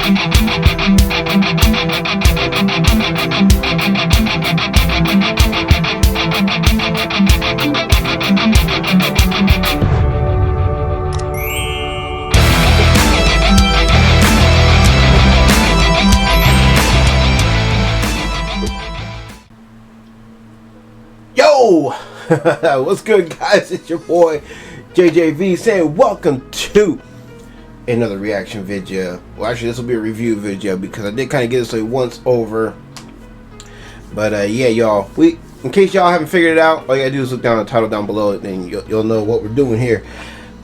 Yo, what's good, guys? It's your boy JJV saying welcome to another reaction video. Well, actually, this will be a review video because I did kind of get this like once over. But yeah, y'all, in case y'all haven't figured it out, all you gotta do is look down at the title down below, and you'll know what we're doing here.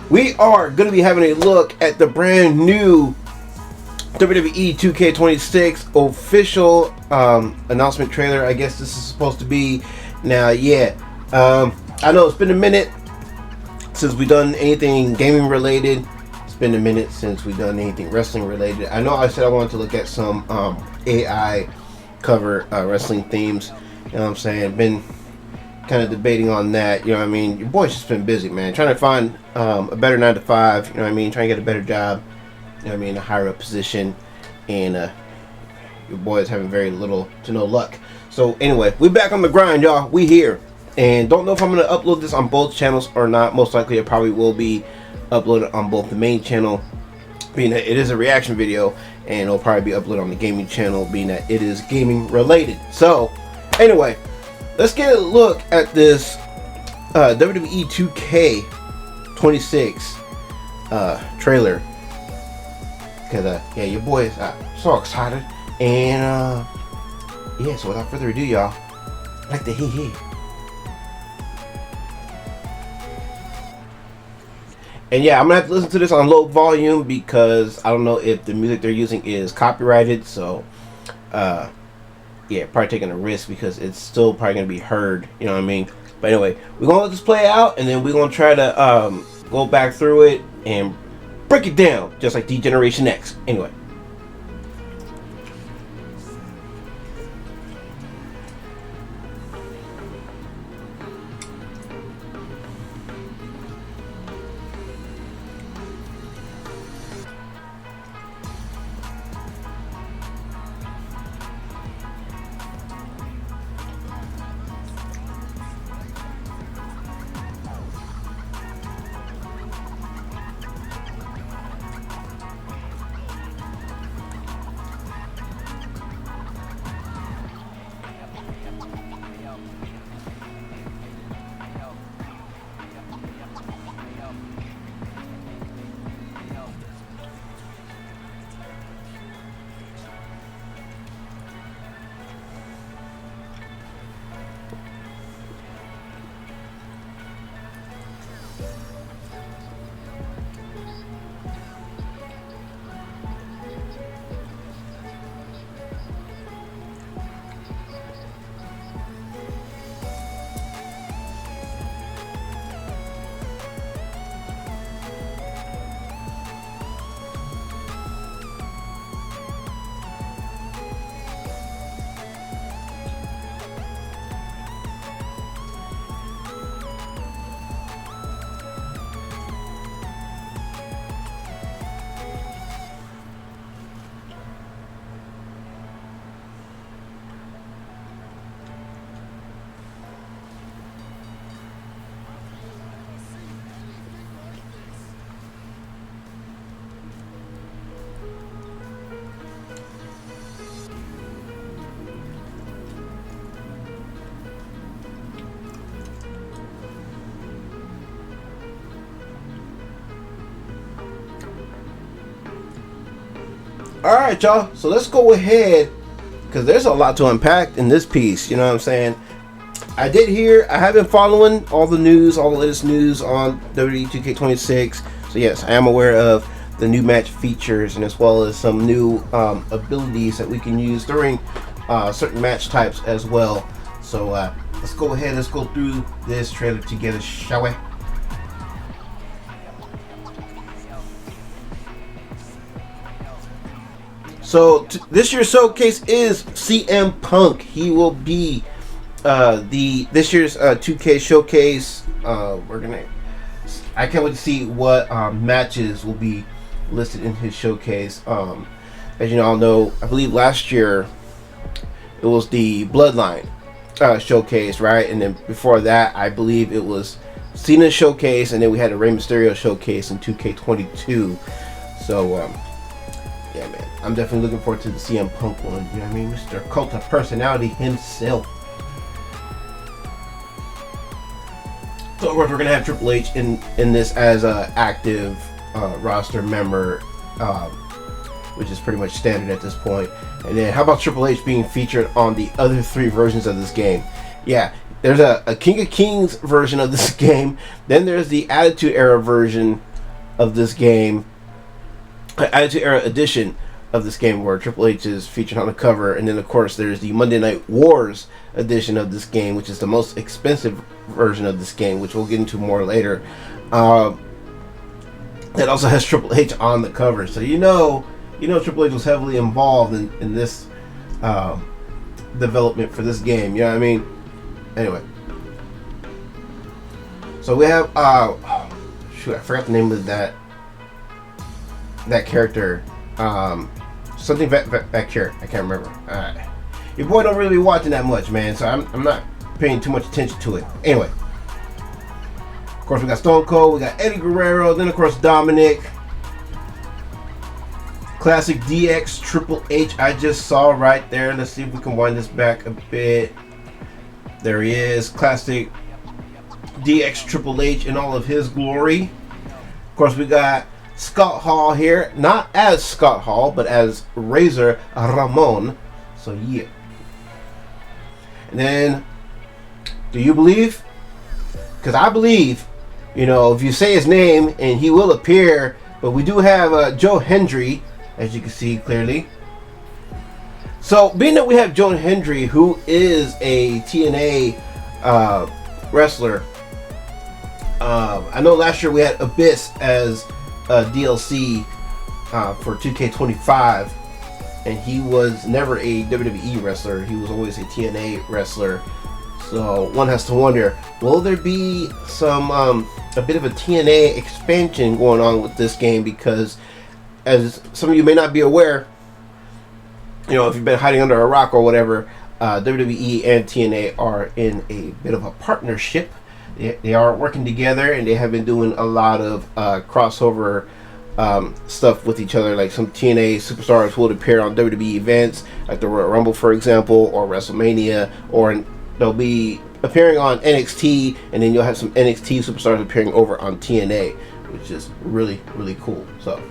We are gonna be having a look at the brand new WWE 2K26 official announcement trailer. I guess this is supposed to be. Now, yeah, I know it's been a minute since we've done anything gaming related. It's been a minute since we've done anything wrestling related. I know I said I wanted to look at some AI cover wrestling themes. You know what I'm saying? Been kind of debating on that. You know what I mean? Your boy's just been busy, man. Trying to find a better 9 to 5. You know what I mean? Trying to get a better job. You know what I mean? A higher up position. And your boy is having very little to no luck. So anyway, we back on the grind, y'all. We here, and don't know if I'm gonna upload this on both channels or not. Most likely, it probably will be uploaded on both the main channel, being that it is a reaction video, and it'll probably be uploaded on the gaming channel, being that it is gaming related. So anyway, let's get a look at this WWE 2K26 trailer, because yeah, your boy is so excited, and yeah, so without further ado, y'all, I like the hee. And yeah, I'm gonna have to listen to this on low volume because I don't know if the music they're using is copyrighted. So, yeah, probably taking a risk because it's still probably gonna be heard. You know what I mean? But anyway, we're gonna let this play out, and then we're gonna try to go back through it and break it down, just like D-Generation X. Anyway. Alright, y'all, so let's go ahead, because there's a lot to unpack in this piece. You know what I'm saying? I have been following all the news, all the latest news on WWE 2K26. So yes, I am aware of the new match features, and as well as some new abilities that we can use during certain match types as well. So let's go ahead, let's go through this trailer together, shall we? So this year's showcase is CM Punk. He will be this year's 2K showcase. I can't wait to see what matches will be listed in his showcase. as you all know, I believe last year it was the Bloodline showcase, right? And then before that, I believe it was Cena showcase, and then we had a Rey Mysterio showcase in 2K22. So, yeah, man, I'm definitely looking forward to the CM Punk one. You know what I mean? Mr. Cult of Personality himself. So, of course, we're gonna have Triple H in this as a active roster member, which is pretty much standard at this point. And then, how about Triple H being featured on the other 3 versions of this game? Yeah, there's a King of Kings version of this game. Then there's the Attitude Era version of this game. Attitude Era edition of this game, where Triple H is featured on the cover. And then, of course, there's the Monday Night Wars edition of this game, which is the most expensive version of this game, which we'll get into more later. That also has Triple H on the cover. So you know Triple H was heavily involved in this development for this game. You know what I mean? Anyway, so we have shoot, I forgot the name of that character. Something back here. I can't remember. Your boy don't really be watching that much, man. So I'm not paying too much attention to it. Anyway, of course we got Stone Cold, we got Eddie Guerrero, then of course Dominic. Classic DX Triple H I just saw right there. Let's see if we can wind this back a bit. There he is. Classic DX Triple H in all of his glory. Of course, we got Scott Hall here. Not as Scott Hall, but as Razor Ramon. So, yeah. And then, do you believe? Because I believe, if you say his name, and he will appear. But we do have Joe Hendry, as you can see clearly. So, being that we have Joe Hendry, who is a TNA wrestler, I know last year we had Abyss as a DLC for 2K25, and he was never a WWE wrestler. He was always a TNA wrestler. So one has to wonder, will there be some a bit of a TNA expansion going on with this game? Because as some of you may not be aware, if you've been hiding under a rock or whatever, WWE and TNA are in a bit of a partnership. They are working together, and they have been doing a lot of crossover stuff with each other. Like some TNA superstars will appear on WWE events, like the Royal Rumble, for example, or WrestleMania, or they'll be appearing on NXT, and then you'll have some NXT superstars appearing over on TNA, which is really, really cool. So,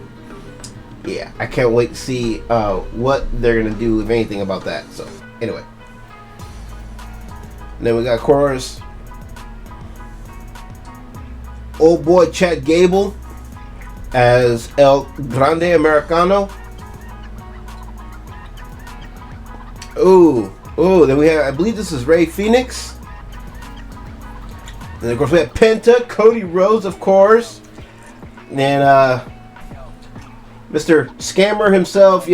yeah, I can't wait to see what they're going to do, if anything, about that. So, anyway. And then we got, of course, old boy Chad Gable as El Grande Americano. Ooh, then we have, I believe this is Rey Fenix. And of course we have Penta, Cody Rhodes, of course. And Mr. Scammer himself,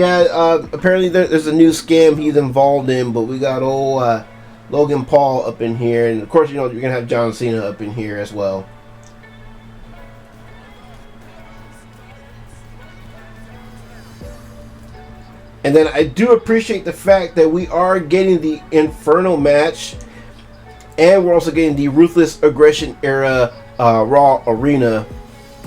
apparently there's a new scam he's involved in, but we got old Logan Paul up in here, and of course you're gonna have John Cena up in here as well. And then I do appreciate the fact that we are getting the Inferno match, and we're also getting the Ruthless Aggression Era Raw Arena.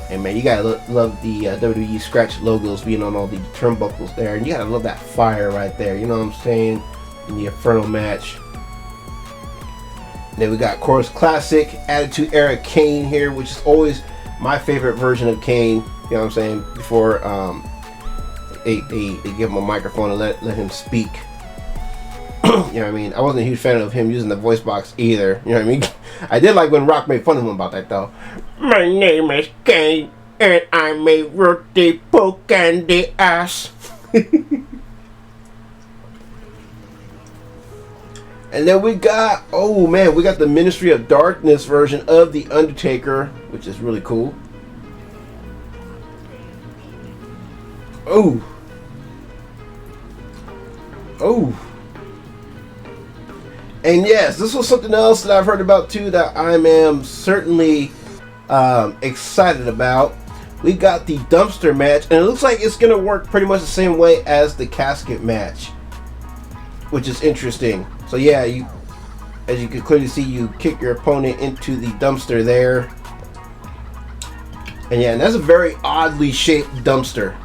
And man, you gotta love the WWE scratch logos being on all the turnbuckles there, and you gotta love that fire right there. You know what I'm saying? In the Inferno match. And then we got, of course, classic Attitude Era Kane here, which is always my favorite version of Kane. You know what I'm saying? Before they give him a microphone and let him speak. You know what I mean? I wasn't a huge fan of him using the voice box either. You know what I mean? I did like when Rock made fun of him about that, though. My name is Kane, and I'm a roti poke in the ass. And then we got, we got the Ministry of Darkness version of The Undertaker, which is really cool. Oh. And yes, this was something else that I've heard about too that I am certainly excited about. we got the dumpster match, and it looks like it's gonna work pretty much the same way as the casket match, which is interesting. So yeah, as you can clearly see, you kick your opponent into the dumpster there. And yeah, and that's a very oddly shaped dumpster.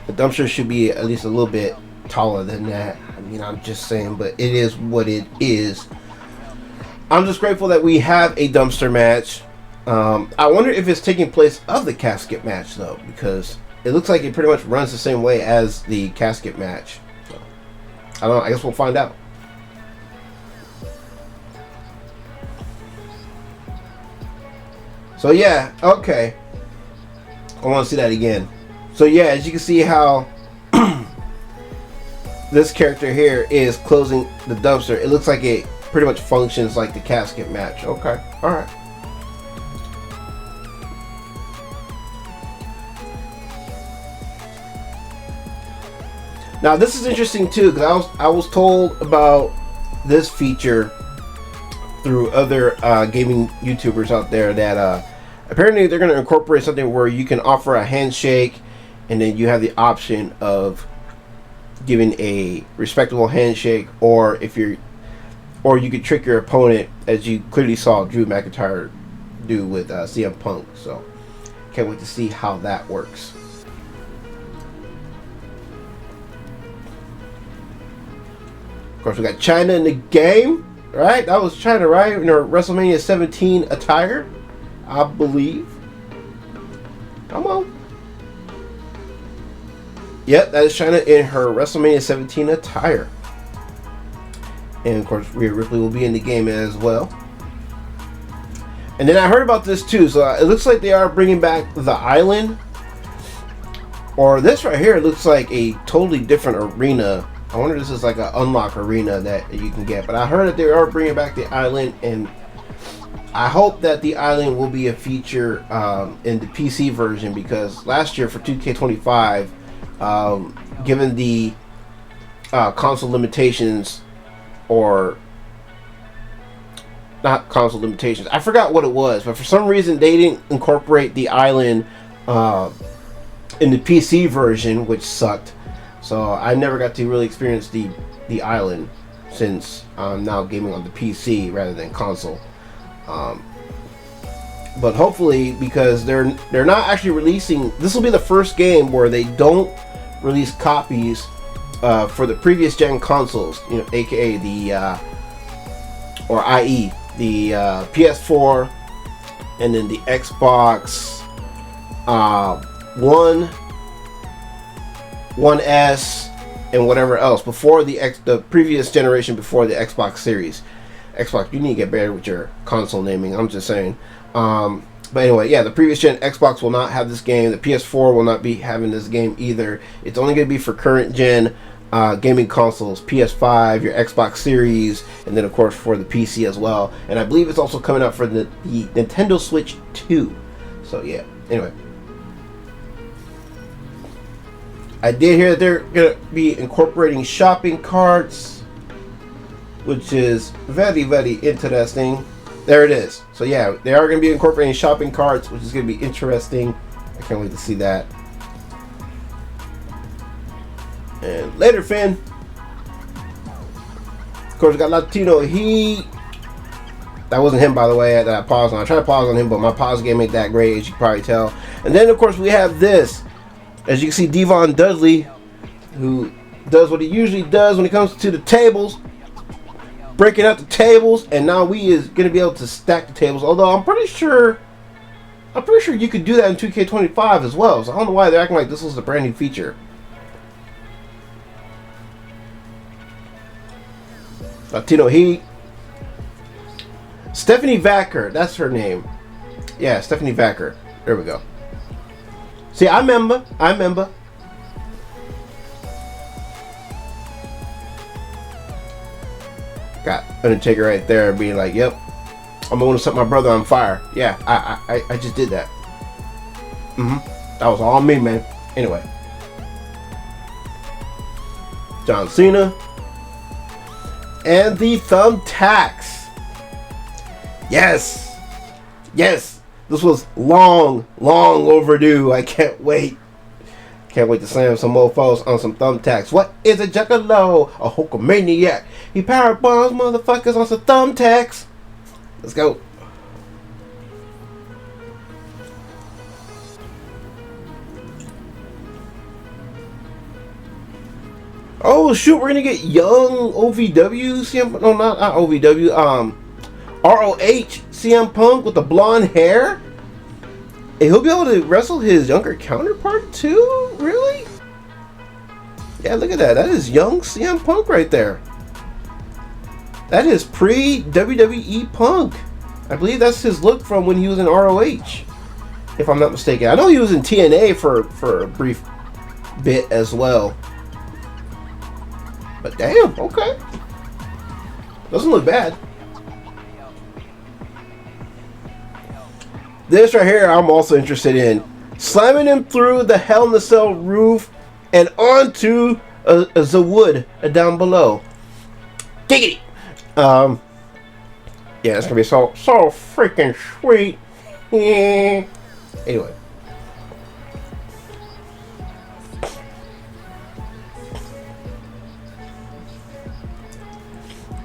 The dumpster should be at least a little bit taller than that. I mean, I'm just saying, but it is what it is. I'm just grateful that we have a dumpster match. I wonder if it's taking place of the casket match though, because it looks like it pretty much runs the same way as the casket match. So, I don't know, I guess we'll find out. So yeah, okay. I want to see that again. So yeah, as you can see how this character here is closing the dumpster. It looks like it pretty much functions like the casket match. Okay, alright. Now this is interesting too, because I was told about this feature through other gaming YouTubers out there that apparently they're going to incorporate something where you can offer a handshake, and then you have the option of giving a respectable handshake, or you could trick your opponent, as you clearly saw Drew McIntyre do with CM Punk. So can't wait to see how that works. Of course, we got China in the game, right? That was China, right? In her WrestleMania 17 attire, I believe. Come on. Yep, that is China in her WrestleMania 17 attire. And of course, Rhea Ripley will be in the game as well. And then I heard about this too. So it looks like they are bringing back the island. Or this right here looks like a totally different arena. I wonder if this is like an unlock arena that you can get. But I heard that they are bringing back the island, and I hope that the island will be a feature in the PC version, because last year for 2K25, given the console limitations, or not console limitations, I forgot what it was, but for some reason they didn't incorporate the island in the PC version, which sucked. So I never got to really experience the island, since I'm now gaming on the PC rather than console. But hopefully, because they're not actually releasing, this will be the first game where they don't release copies for the previous gen consoles, you know, aka the or i.e. the PS4, and then the Xbox One, 1S, and whatever else before the previous generation, before the Xbox Series. Xbox, you need to get better with your console naming. I'm just saying. But anyway, yeah, the previous gen Xbox will not have this game. The PS4 will not be having this game either. It's only going to be for current gen gaming consoles, PS5, your Xbox Series, and then of course for the PC as well. And I believe it's also coming out for the Nintendo Switch 2. So yeah, anyway. I did hear that they're going to be incorporating shopping carts, which is very, very interesting. There it is. So yeah, they are going to be incorporating shopping carts, which is going to be interesting. I can't wait to see that. And later, Finn. Of course, we got Latino Heat. That wasn't him, by the way, that I paused on. I tried to pause on him, but my pause game ain't that great, as you can probably tell. And then, of course, we have this. As you can see, Devon Dudley, who does what he usually does when it comes to the tables. Breaking out the tables, and now we is going to be able to stack the tables. Although I'm pretty sure you could do that in 2K25 as well. So I don't know why they're acting like this was a brand new feature. Latino Heat. Stephanie Vacker, that's her name. Yeah, Stephanie Vacker. There we go. See, I remember. Got Undertaker right there being like, yep, I'm going to set my brother on fire. Yeah, I just did that. That was all me, man. Anyway. John Cena. And the thumbtacks. Yes. Yes. This was long overdue. I can't wait. Can't wait to slam some mofos on some thumbtacks. What is a Juggalo? A Hulkamaniac. He power bombs motherfuckers on some thumbtacks. Let's go. Oh shoot, we're gonna get young OVW CM. No, not OVW. ROH CM Punk with the blonde hair. Hey, he'll be able to wrestle his younger counterpart too. Really? Yeah, look at that. That is young CM Punk right there. That is pre-WWE Punk. I believe that's his look from when he was in ROH, if I'm not mistaken. I know he was in TNA for a brief bit as well. But damn, okay. Doesn't look bad. This right here, I'm also interested in. Slamming him through the Hell in a Cell roof and onto the wood down below. Giggity! Yeah, it's gonna be so freaking sweet. Anyway.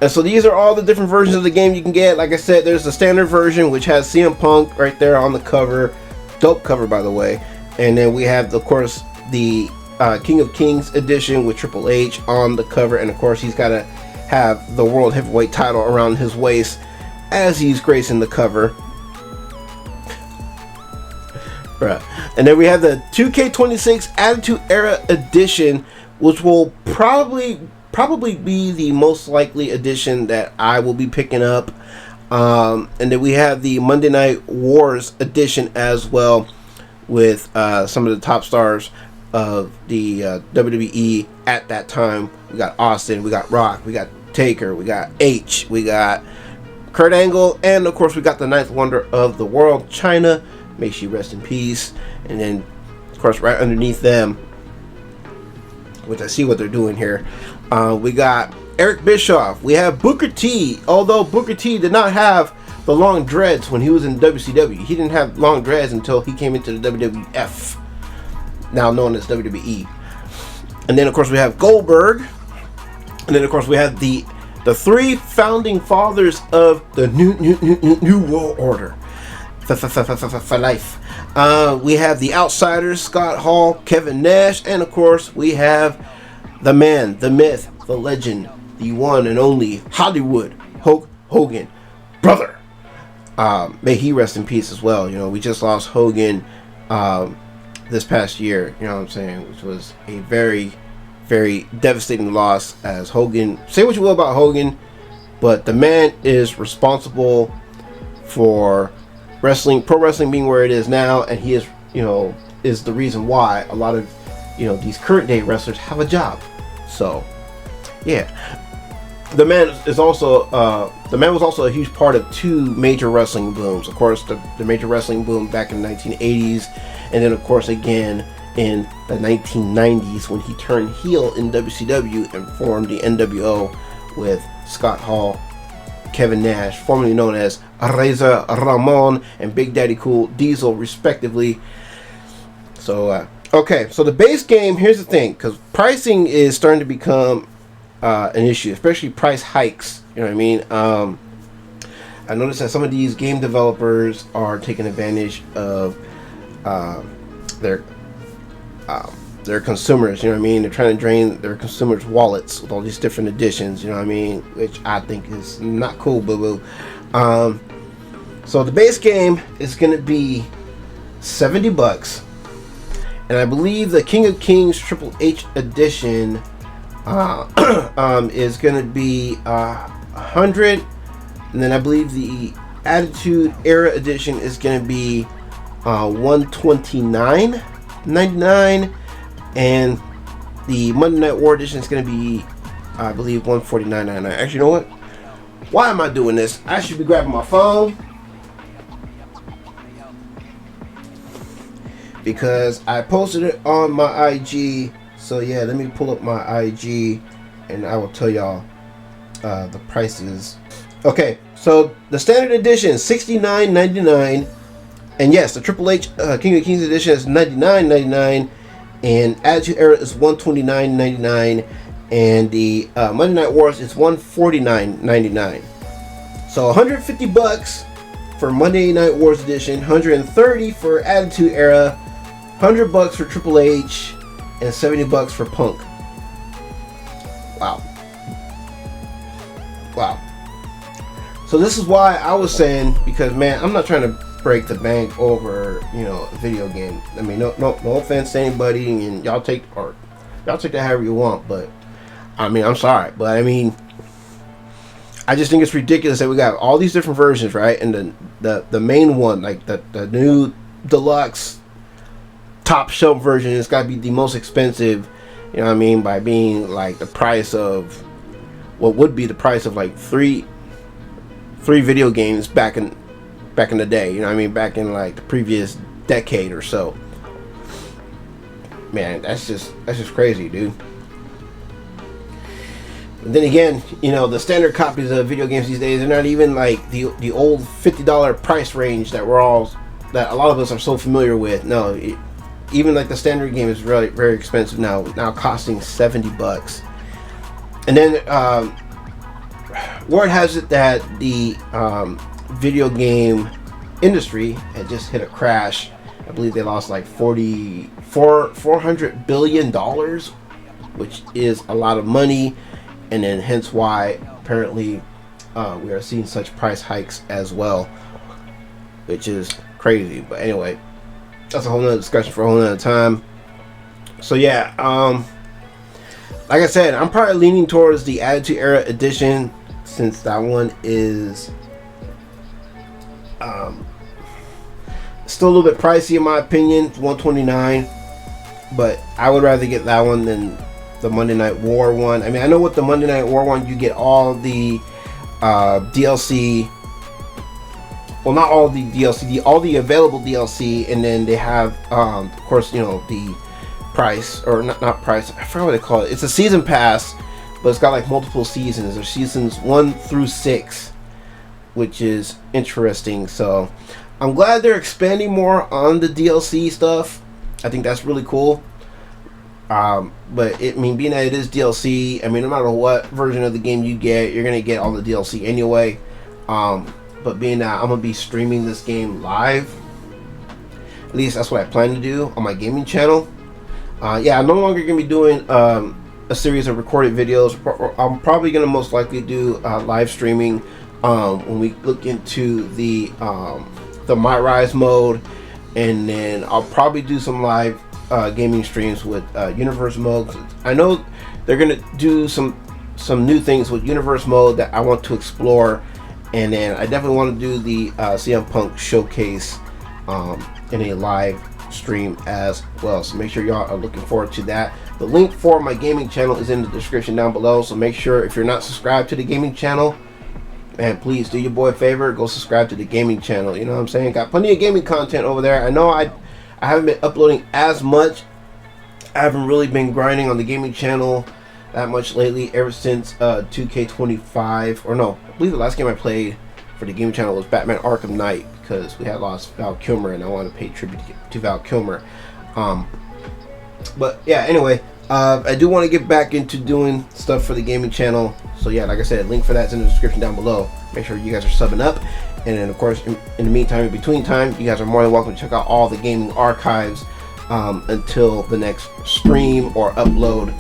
And so these are all the different versions of the game you can get. Like I said, there's the standard version, which has CM Punk right there on the cover. Dope cover, by the way. And then we have, of course, the King of Kings edition with Triple H on the cover. And of course, he's got to have the World Heavyweight title around his waist as he's gracing the cover. Bruh. And then we have the 2K26 Attitude Era edition, which will probably be the most likely edition that I will be picking up. And then we have the Monday Night Wars edition as well, with some of the top stars of the WWE at that time. We got Austin, we got Rock, we got Taker, we got H, we got Kurt Angle, and of course we got the ninth wonder of the world, China. May she rest in peace. And then of course right underneath them, which I see what they're doing here, we got Eric Bischoff. We have Booker T. Although Booker T did not have the long dreads when he was in WCW. He didn't have long dreads until he came into the WWF, now known as WWE. And then of course we have Goldberg. And then of course we have the three founding fathers of the new world order for life. We have the Outsiders, Scott Hall, Kevin Nash, and of course we have the man, the myth, the legend, the one and only Hollywood Hulk Hogan, brother. May he rest in peace as well. You know, we just lost Hogan this past year, you know what I'm saying, which was a very, very devastating loss, as Hogan, say what you will about Hogan, but the man is responsible for wrestling, pro wrestling being where it is now, and he is, you know, is the reason why a lot of, you know, these current day wrestlers have a job. So yeah, the man is also was also a huge part of two major wrestling booms. Of course, the major wrestling boom back in the 1980s, and then of course again in the 1990s when he turned heel in WCW and formed the NWO with Scott Hall, Kevin Nash, formerly known as Razor Ramon, and Big Daddy Cool Diesel, respectively. So okay, so the base game, here's the thing, because pricing is starting to become an issue, especially price hikes. You know what I mean? I noticed that some of these game developers are taking advantage of their consumers. You know what I mean? They're trying to drain their consumers' wallets with all these different editions. You know what I mean? Which I think is not cool, boo boo. So the base game is going to be $70. And I believe the King of Kings Triple H edition is going to be $100, and then I believe the Attitude Era edition is going to be $129.99, and the Monday Night War edition is going to be, I believe, $149.99. Actually, you know what? Why am I doing this? I should be grabbing my phone, because I posted it on my IG. So yeah, let me pull up my IG and I will tell y'all the prices. Okay, so the standard edition $69.99. And yes, the Triple H King of Kings edition is $99.99, and Attitude Era is $129.99, and the Monday Night Wars is $149.99. So $150 for Monday Night Wars edition, $130 for Attitude Era, $100 for Triple H, and $70 for Punk. Wow. Wow. So this is why I was saying, because man, I'm not trying to break the bank over, you know, a video game. I mean, no offense to anybody, and y'all take that however you want, but I mean, I'm sorry, but I mean, I just think it's ridiculous that we got all these different versions, right? And the main one, like the new deluxe top shelf version, it's got to be the most expensive, you know what I mean, by being like the price of what would be the price of like three video games back in the day, you know what I mean, back in like the previous decade or so. Man, that's just crazy, dude. But then again, you know, the standard copies of video games these days, they're not even like the old $50 price range that a lot of us are so familiar with. No, even like the standard game is really very expensive now costing $70. And then word has it that the video game industry had just hit a crash. I believe they lost like $400 billion, which is a lot of money, and then hence why apparently we are seeing such price hikes as well, which is crazy. But anyway, that's a whole nother discussion for a whole nother time. So yeah, like I said, I'm probably leaning towards the Attitude Era edition, since that one is still a little bit pricey in my opinion. It's $129, but I would rather get that one than the Monday Night War one. I mean, I know with the Monday Night War one, you get all the DLC. Well, not all the DLC, all the available DLC, and then they have, of course, you know, the price, or not price, I forgot what they call it. It's a season pass, but it's got like multiple seasons. There's seasons 1 through 6, which is interesting. So I'm glad they're expanding more on the DLC stuff. I think that's really cool. But being that it is DLC, I mean, no matter what version of the game you get, you're gonna get all the DLC anyway. But being that I'm gonna be streaming this game live, at least that's what I plan to do on my gaming channel. Yeah, I'm no longer gonna be doing a series of recorded videos. I'm probably gonna most likely do live streaming when we look into the My Rise mode, and then I'll probably do some live gaming streams with Universe mode. I know they're gonna do some new things with Universe mode that I want to explore, and then I definitely want to do the CM Punk showcase in a live stream as well. So make sure y'all are looking forward to that. The link for my gaming channel is in the description down below, so make sure if you're not subscribed to the gaming channel, man, please do your boy a favor, go subscribe to the gaming channel. You know what I'm saying? Got plenty of gaming content over there. I know I haven't been uploading as much. I haven't really been grinding on the gaming channel that much lately, ever since 2K25, or no, I believe the last game I played for the gaming channel was Batman Arkham Knight, because we had lost Val Kilmer and I wanted to pay tribute to Val Kilmer. But yeah, anyway, I do want to get back into doing stuff for the gaming channel. So yeah, like I said, link for that's in the description down below. Make sure you guys are subbing up, and then of course in the meantime, in between time, you guys are more than welcome to check out all the gaming archives until the next stream or upload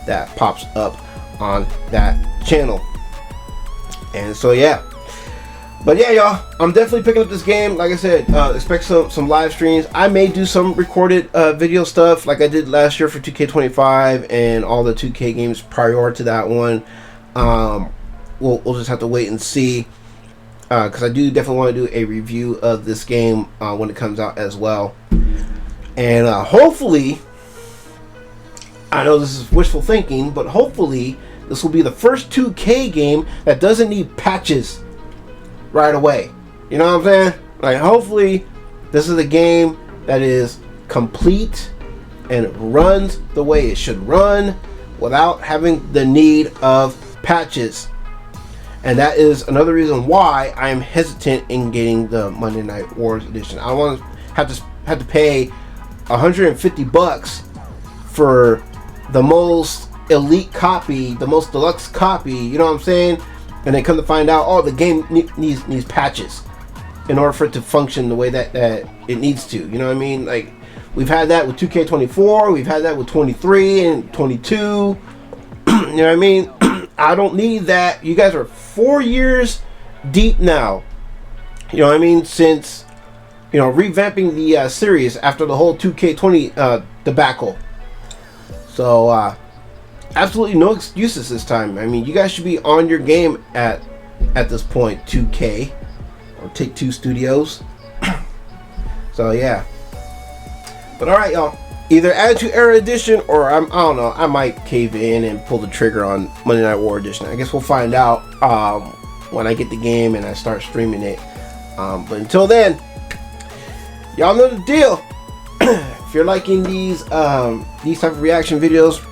that pops up on that channel. And so yeah, but yeah, y'all, I'm definitely picking up this game. Like I said, expect some live streams. I may do some recorded video stuff like I did last year for 2K25 and all the 2K games prior to that one. We'll just have to wait and see, because I do definitely want to do a review of this game when it comes out as well. And hopefully, I know this is wishful thinking, but hopefully this will be the first 2K game that doesn't need patches right away. You know what I'm saying? Like, hopefully this is a game that is complete and runs the way it should run without having the need of patches. And that is another reason why I am hesitant in getting the Monday Night Wars edition. I don't want to have to pay $150 for the most elite copy, the most deluxe copy, you know what I'm saying? And then come to find out, oh, the game needs patches in order for it to function the way that it needs to. You know what I mean? Like, we've had that with 2K24, we've had that with 23 and 22. You know what I mean? I don't need that. You guys are 4 years deep now. You know what I mean? Since, you know, revamping the series after the whole 2K20 debacle. So, absolutely no excuses this time. I mean, you guys should be on your game at this point, 2K or Take-Two Studios. So yeah. But all right, y'all. Either Attitude Era Edition or I don't know. I might cave in and pull the trigger on Monday Night War Edition. I guess we'll find out when I get the game and I start streaming it. But until then, y'all know the deal. If you're liking these type of reaction videos,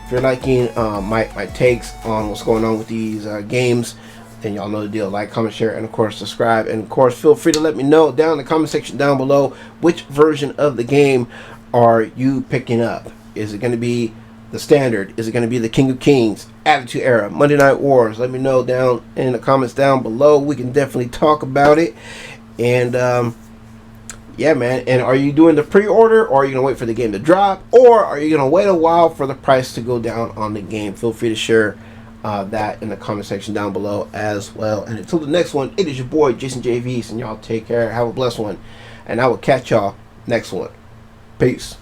if you're liking my takes on what's going on with these games, then y'all know the deal. Like, comment, share, and of course subscribe. And of course, feel free to let me know down in the comment section down below which version of the game are you picking up. Is it going to be the standard? Is it going to be the King of Kings, Attitude Era, Monday Night Wars? Let me know down in the comments down below. We can definitely talk about it. And yeah, man. And are you doing the pre-order, or are you going to wait for the game to drop, or are you going to wait a while for the price to go down on the game? Feel free to share that in the comment section down below as well. And until the next one, it is your boy Jason JVs, and y'all take care. Have a blessed one, and I will catch y'all next one. Peace.